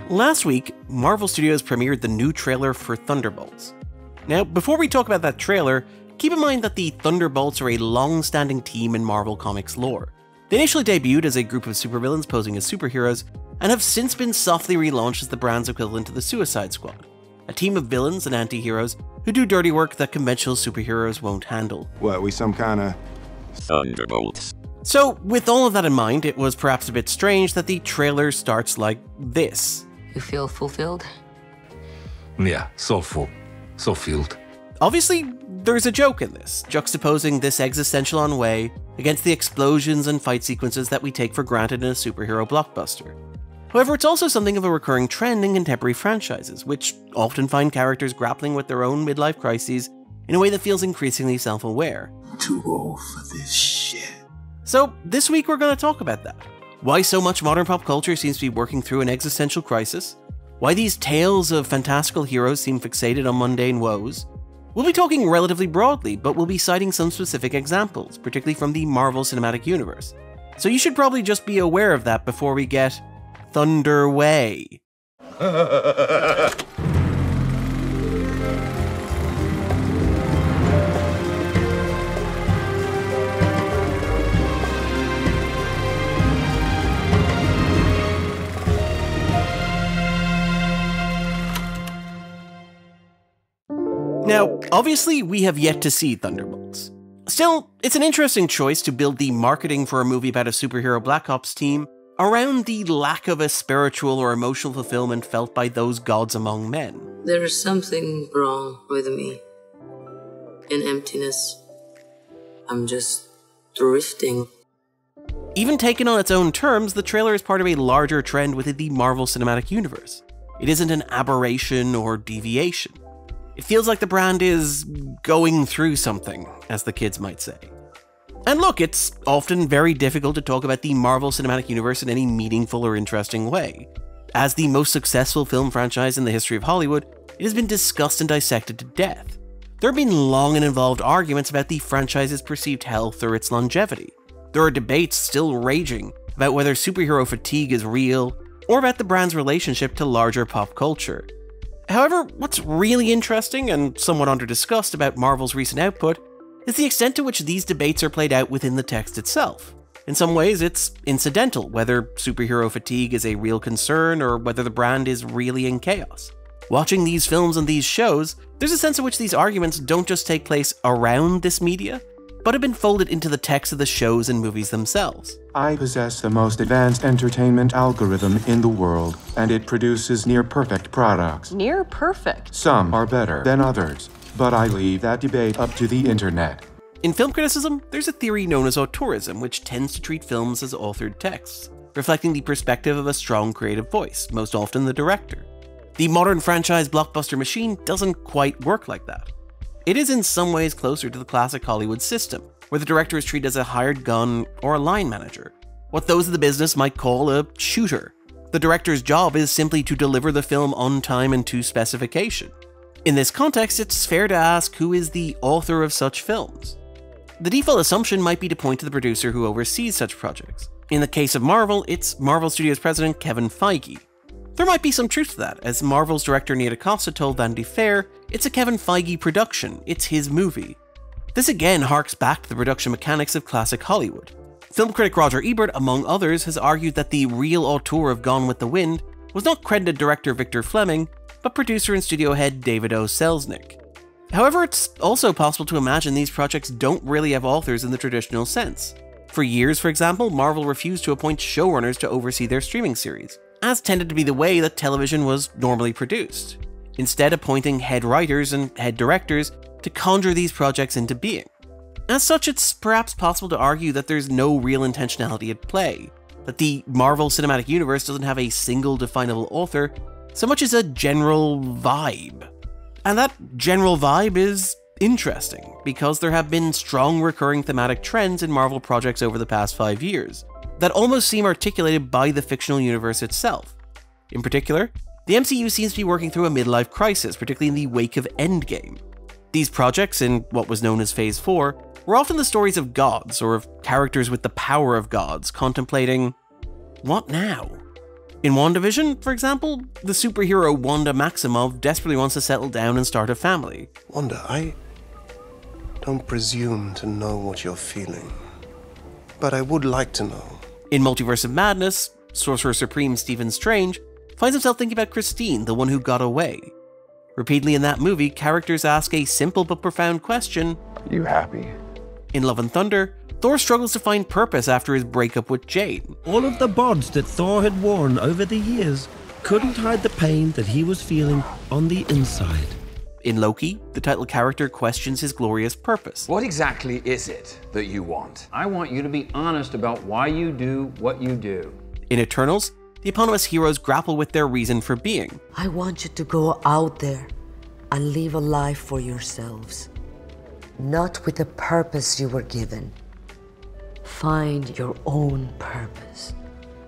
Last week, Marvel Studios premiered the new trailer for Thunderbolts. Now, before we talk about that trailer, keep in mind that the Thunderbolts are a long-standing team in Marvel Comics lore. They initially debuted as a group of supervillains posing as superheroes, and have since been softly relaunched as the brand's equivalent to the Suicide Squad, a team of villains and anti-heroes who do dirty work that conventional superheroes won't handle. What, we some kind of Thunderbolts? So, with all of that in mind, it was perhaps a bit strange that the trailer starts like this. You feel fulfilled? Yeah, so full. So filled. Obviously, there's a joke in this, juxtaposing this existential ennui against the explosions and fight sequences that we take for granted in a superhero blockbuster. However, it's also something of a recurring trend in contemporary franchises, which often find characters grappling with their own midlife crises in a way that feels increasingly self-aware. Too old for this shit. So, this week we're going to talk about that. Why so much modern pop culture seems to be working through an existential crisis, why these tales of fantastical heroes seem fixated on mundane woes. We'll be talking relatively broadly, but we'll be citing some specific examples, particularly from the Marvel Cinematic Universe. So you should probably just be aware of that before we get Thunderway. Now, obviously, we have yet to see Thunderbolts. Still, it's an interesting choice to build the marketing for a movie about a superhero Black Ops team around the lack of a spiritual or emotional fulfillment felt by those gods among men. There is something wrong with me. An emptiness. I'm just drifting. Even taken on its own terms, the trailer is part of a larger trend within the Marvel Cinematic Universe. It isn't an aberration or deviation. It feels like the brand is going through something, as the kids might say. And look, it's often very difficult to talk about the Marvel Cinematic Universe in any meaningful or interesting way. As the most successful film franchise in the history of Hollywood, it has been discussed and dissected to death. There have been long and involved arguments about the franchise's perceived health or its longevity. There are debates still raging about whether superhero fatigue is real, or about the brand's relationship to larger pop culture. However, what's really interesting and somewhat under-discussed about Marvel's recent output is the extent to which these debates are played out within the text itself. In some ways, it's incidental whether superhero fatigue is a real concern or whether the brand is really in chaos. Watching these films and these shows, there's a sense in which these arguments don't just take place around this media, but have been folded into the text of the shows and movies themselves. I possess the most advanced entertainment algorithm in the world, and it produces near-perfect products. Near perfect? Some are better than others, but I leave that debate up to the internet. In film criticism, there's a theory known as auteurism, which tends to treat films as authored texts, reflecting the perspective of a strong creative voice, most often the director. The modern franchise blockbuster machine doesn't quite work like that. It is in some ways closer to the classic Hollywood system, where the director is treated as a hired gun or a line manager, what those in the business might call a shooter. The director's job is simply to deliver the film on time and to specification. In this context, it's fair to ask who is the author of such films. The default assumption might be to point to the producer who oversees such projects. In the case of Marvel, it's Marvel Studios president Kevin Feige. There might be some truth to that, as Marvel's director Nia DaCosta told Vanity Fair, it's a Kevin Feige production, it's his movie. This again harks back to the production mechanics of classic Hollywood. Film critic Roger Ebert, among others, has argued that the real auteur of Gone with the Wind was not credited director Victor Fleming, but producer and studio head David O. Selznick. However, it's also possible to imagine these projects don't really have authors in the traditional sense. For years, for example, Marvel refused to appoint showrunners to oversee their streaming series, as tended to be the way that television was normally produced, instead appointing head writers and head directors to conjure these projects into being. As such, it's perhaps possible to argue that there's no real intentionality at play, that the Marvel Cinematic Universe doesn't have a single definable author, so much as a general vibe. And that general vibe is interesting, because there have been strong recurring thematic trends in Marvel projects over the past 5 years, that almost seem articulated by the fictional universe itself. In particular, the MCU seems to be working through a midlife crisis, particularly in the wake of Endgame. These projects, in what was known as Phase 4, were often the stories of gods, or of characters with the power of gods, contemplating, what now? In WandaVision, for example, the superhero Wanda Maximoff desperately wants to settle down and start a family. Wanda, I don't presume to know what you're feeling, but I would like to know. In Multiverse of Madness, Sorcerer Supreme Stephen Strange finds himself thinking about Christine, the one who got away. Repeatedly in that movie, characters ask a simple but profound question. Are you happy? In Love and Thunder, Thor struggles to find purpose after his breakup with Jane. All of the bonds that Thor had worn over the years couldn't hide the pain that he was feeling on the inside. In Loki, the title character questions his glorious purpose. What exactly is it that you want? I want you to be honest about why you do what you do. In Eternals, the eponymous heroes grapple with their reason for being. I want you to go out there and live a life for yourselves, not with the purpose you were given. Find your own purpose.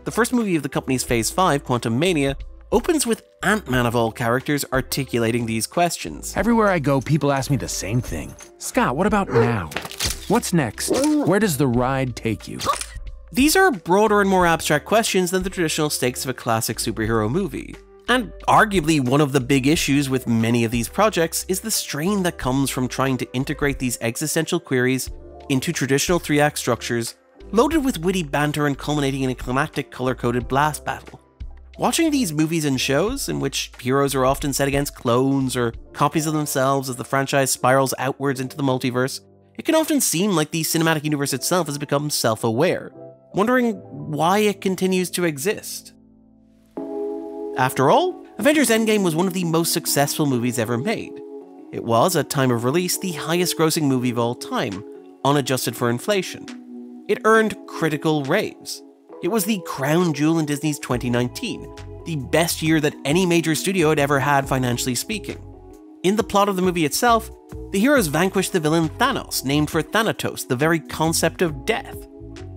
The first movie of the company's Phase 5, Quantum Mania, opens with Ant-Man of all characters articulating these questions. Everywhere I go, people ask me the same thing. Scott, what about now? What's next? Where does the ride take you? These are broader and more abstract questions than the traditional stakes of a classic superhero movie. And arguably one of the big issues with many of these projects is the strain that comes from trying to integrate these existential queries into traditional 3-act structures, loaded with witty banter and culminating in a climactic color-coded blast battle. Watching these movies and shows, in which heroes are often set against clones or copies of themselves as the franchise spirals outwards into the multiverse, it can often seem like the cinematic universe itself has become self-aware, wondering why it continues to exist. After all, Avengers Endgame was one of the most successful movies ever made. It was, at time of release, the highest grossing movie of all time, unadjusted for inflation. It earned critical raves. It was the crown jewel in Disney's 2019, the best year that any major studio had ever had financially speaking. In the plot of the movie itself, the heroes vanquish the villain Thanos, named for Thanatos, the very concept of death.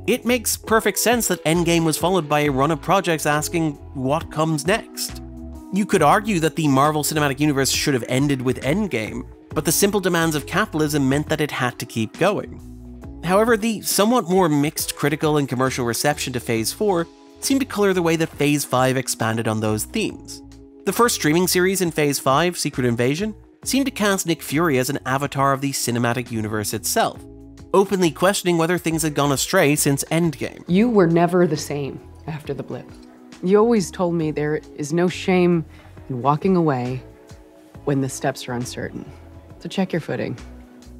It makes perfect sense that Endgame was followed by a run of projects asking, what comes next? You could argue that the Marvel Cinematic Universe should have ended with Endgame, but the simple demands of capitalism meant that it had to keep going. However, the somewhat more mixed critical and commercial reception to Phase 4 seemed to colour the way that Phase 5 expanded on those themes. The first streaming series in Phase 5, Secret Invasion, seemed to cast Nick Fury as an avatar of the cinematic universe itself, openly questioning whether things had gone astray since Endgame. You were never the same after the blip. You always told me there is no shame in walking away when the steps are uncertain. So check your footing.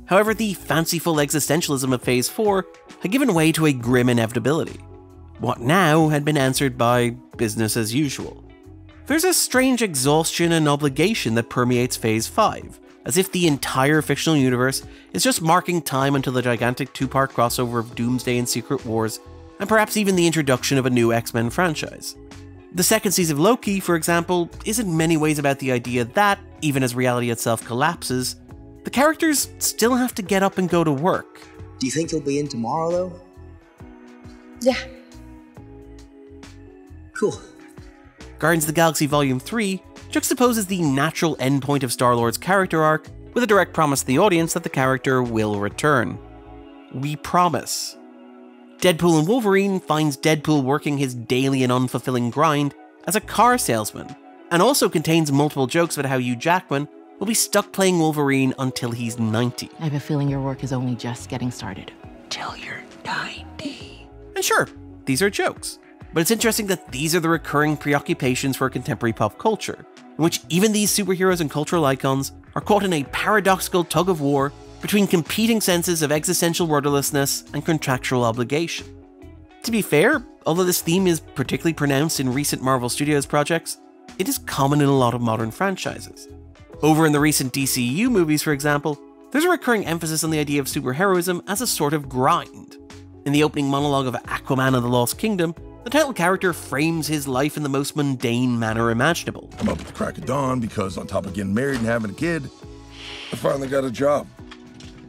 However, the fanciful existentialism of Phase 4 had given way to a grim inevitability. What now had been answered by business as usual. There's a strange exhaustion and obligation that permeates Phase 5, as if the entire fictional universe is just marking time until the gigantic 2-part crossover of Doomsday and Secret Wars, and perhaps even the introduction of a new X-Men franchise. The second season of Loki, for example, is in many ways about the idea that, even as reality itself collapses, the characters still have to get up and go to work. Do you think you'll be in tomorrow, though? Yeah. Cool. Guardians of the Galaxy Volume 3 juxtaposes the natural endpoint of Star-Lord's character arc with a direct promise to the audience that the character will return. We promise. Deadpool and Wolverine finds Deadpool working his daily and unfulfilling grind as a car salesman, and also contains multiple jokes about how Hugh Jackman will be stuck playing Wolverine until he's 90. I have a feeling your work is only just getting started. Till you're 90. And sure, these are jokes, but it's interesting that these are the recurring preoccupations for contemporary pop culture, in which even these superheroes and cultural icons are caught in a paradoxical tug-of-war between competing senses of existential rudderlessness and contractual obligation. To be fair, although this theme is particularly pronounced in recent Marvel Studios projects, it is common in a lot of modern franchises. Over in the recent DCU movies, for example, there's a recurring emphasis on the idea of superheroism as a sort of grind. In the opening monologue of Aquaman and the Lost Kingdom, the title character frames his life in the most mundane manner imaginable. I'm up at the crack of dawn because on top of getting married and having a kid, I finally got a job.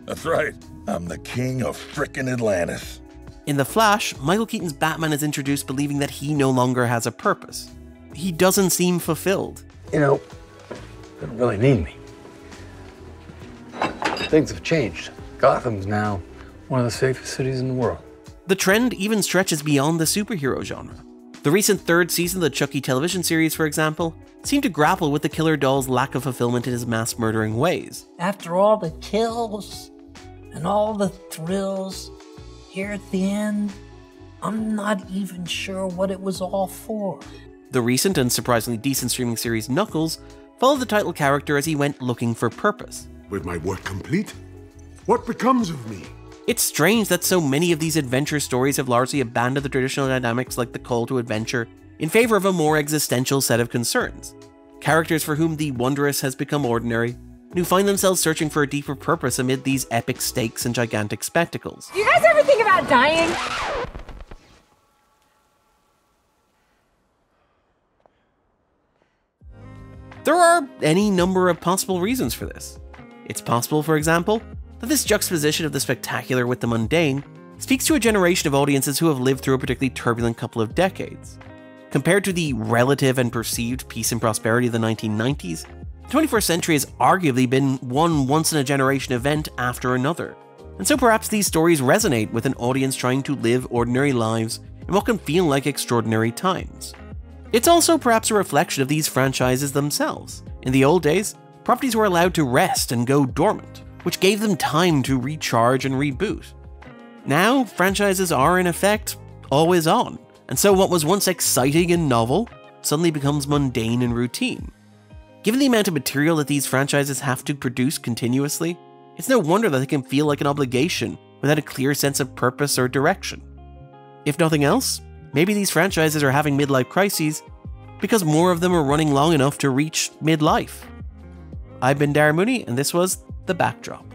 That's right, I'm the king of frickin' Atlantis. In The Flash, Michael Keaton's Batman is introduced believing that he no longer has a purpose. He doesn't seem fulfilled. You know, they don't really need me. Things have changed. Gotham's now one of the safest cities in the world. The trend even stretches beyond the superhero genre. The recent third season of the Chucky television series, for example, seemed to grapple with the killer doll's lack of fulfillment in his mass-murdering ways. After all the kills and all the thrills, here at the end, I'm not even sure what it was all for. The recent and surprisingly decent streaming series Knuckles followed the title character as he went looking for purpose. With my work complete, what becomes of me? It's strange that so many of these adventure stories have largely abandoned the traditional dynamics like the call to adventure in favor of a more existential set of concerns. Characters for whom the wondrous has become ordinary, and who find themselves searching for a deeper purpose amid these epic stakes and gigantic spectacles. Do you guys ever think about dying? There are any number of possible reasons for this. It's possible, for example, that this juxtaposition of the spectacular with the mundane speaks to a generation of audiences who have lived through a particularly turbulent couple of decades. Compared to the relative and perceived peace and prosperity of the 1990s, the 21st century has arguably been one once-in-a-generation event after another, and so perhaps these stories resonate with an audience trying to live ordinary lives in what can feel like extraordinary times. It's also perhaps a reflection of these franchises themselves. In the old days, properties were allowed to rest and go dormant, which gave them time to recharge and reboot. Now, franchises are in effect always on, and so what was once exciting and novel suddenly becomes mundane and routine. Given the amount of material that these franchises have to produce continuously, it's no wonder that they can feel like an obligation without a clear sense of purpose or direction. If nothing else, maybe these franchises are having midlife crises because more of them are running long enough to reach midlife. I've been Darren Mooney, and this was The Backdrop.